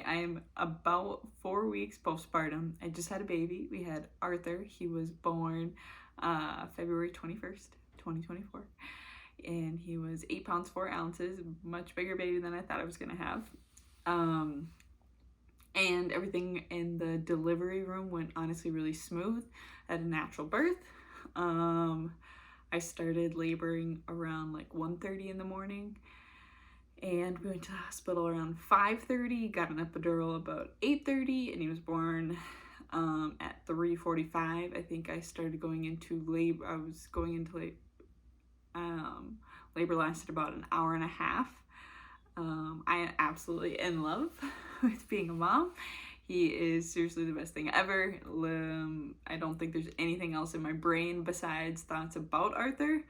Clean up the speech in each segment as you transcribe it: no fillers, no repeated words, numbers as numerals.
I am about 4 weeks postpartum. I just had a baby. We had Arthur. He was born February 21st, 2024. And he was 8 pounds, 4 ounces, much bigger baby than I thought I was going to have. And everything in the delivery room went honestly really smooth. I had a natural birth. I started laboring around like 1:30 in the morning. And we went to the hospital around 5:30, got an epidural about 8:30, and he was born at 3:45. I think I started going into labor. I was going into labor lasted about an hour and a half. I am absolutely in love with being a mom. He is seriously the best thing ever. I don't think there's anything else in my brain besides thoughts about Arthur.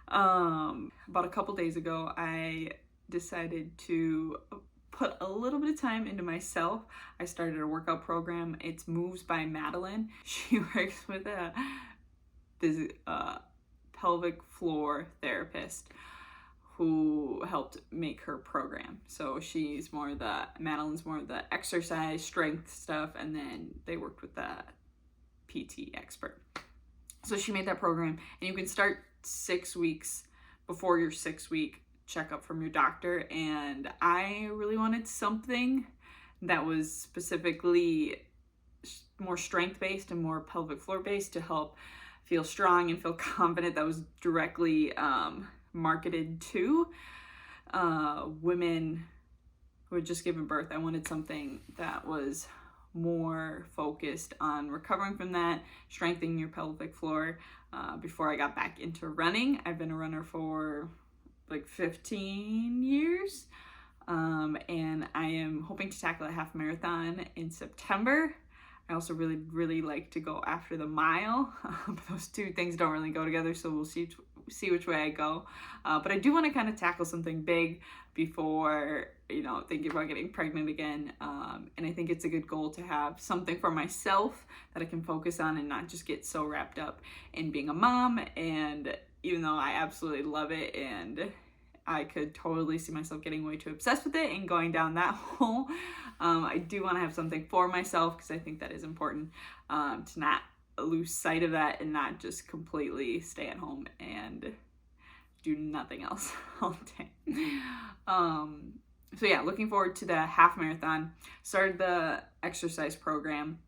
About a couple days ago, I decided to put a little bit of time into myself. I started a workout program. It's Moves by Madeline. She works with a pelvic floor therapist who helped make her program. So Madeline's more of the exercise, strength stuff, and then they worked with the PT expert. So she made that program, and you can start 6 weeks before your 6-week checkup from your doctor. And I really wanted something that was specifically more strength-based and more pelvic floor-based to help feel strong and feel confident. That was directly marketed to women who had just given birth. I wanted something that was more focused on recovering from that, strengthening your pelvic floor. Before I got back into running, I've been a runner for like 15 years, and I am hoping to tackle a half marathon in September. I also really like to go after the mile. Those two things don't really go together, so we'll see which way I go. But I do want to kind of tackle something big before, thinking about getting pregnant again. And I think it's a good goal to have something for myself that I can focus on and not just get so wrapped up in being a mom. And even though I absolutely love it and I could totally see myself getting way too obsessed with it and going down that hole, I do want to have something for myself because I think that is important, to not lose sight of that and not just completely stay at home and do nothing else all day. So yeah, looking forward to the half marathon. Started the exercise program.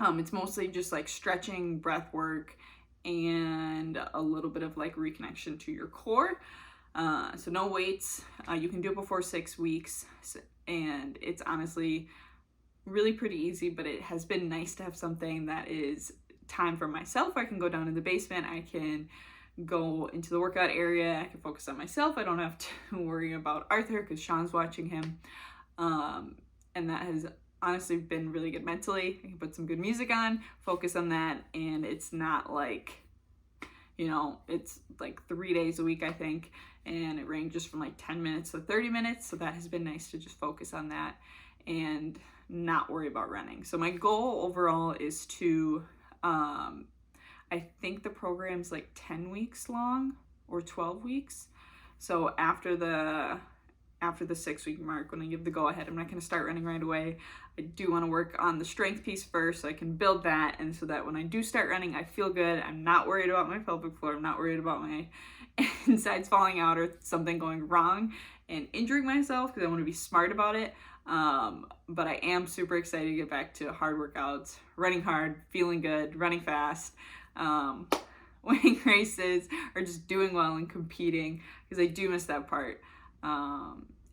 It's mostly just like stretching, breath work, and a little bit of like reconnection to your core. So no weights. You can do it before 6 weeks, and it's honestly really pretty easy, but it has been nice to have something that is time for myself. I can go down in the basement. I can go into the workout area. I can focus on myself. I don't have to worry about Arthur because Sean's watching him. And that has honestly been really good mentally. I can put some good music on, focus on that, and it's not like, it's like 3 days a week, I think, and it ranges from like 10 minutes to 30 minutes. So that has been nice to just focus on that and not worry about running. So my goal overall is to, I think the program's like 10 weeks long or 12 weeks. So after the 6-week mark, when I give the go ahead, I'm not going to start running right away. I do want to work on the strength piece first so I can build that, and so that when I do start running, I feel good. I'm not worried about my pelvic floor. I'm not worried about my insides falling out or something going wrong and injuring myself, because I want to be smart about it. But I am super excited to get back to hard workouts, running hard, feeling good, running fast, winning races, or just doing well and competing, because I do miss that part.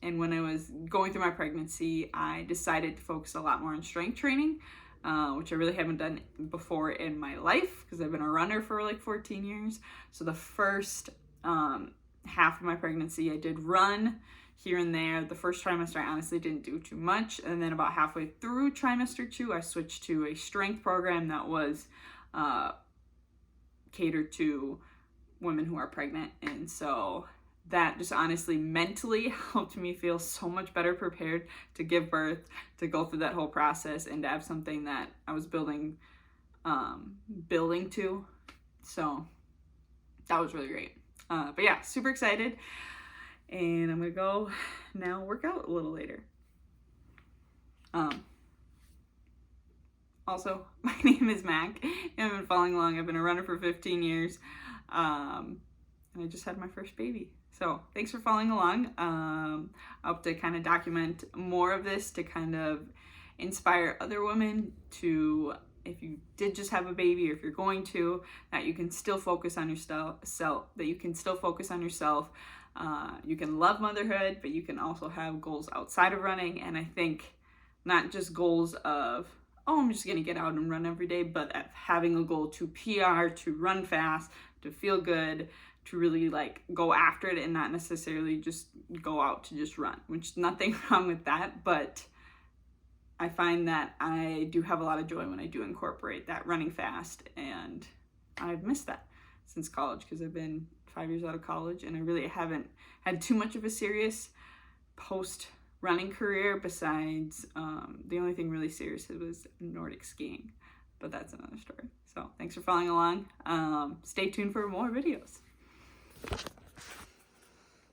And when I was going through my pregnancy, I decided to focus a lot more on strength training, which I really haven't done before in my life because I've been a runner for like 14 years. So the first half of my pregnancy, I did run here and there. The first trimester, I honestly didn't do too much. And then about halfway through trimester 2, I switched to a strength program that was catered to women who are pregnant. And so that just honestly mentally helped me feel so much better prepared to give birth, to go through that whole process, and to have something that I was building to. So that was really great. But yeah, super excited. And I'm gonna go now work out a little later. Also, my name is Mac. I've been following along. I've been a runner for 15 years. And I just had my first baby. So thanks for following along. I hope to kind of document more of this to kind of inspire other women to, if you did just have a baby, or if you're going to, that you can still focus on yourself, that you can still focus on yourself. You can love motherhood, but you can also have goals outside of running. And I think not just goals of, oh, I'm just gonna get out and run every day, but having a goal to PR, to run fast, to feel good, to really like go after it and not necessarily just go out to just run, which nothing wrong with that, but I find that I do have a lot of joy when I do incorporate that running fast, and I've missed that since college because I've been 5 years out of college and I really haven't had too much of a serious post running career besides the only thing really serious was Nordic skiing, but that's another story. So thanks for following along. Stay tuned for more videos.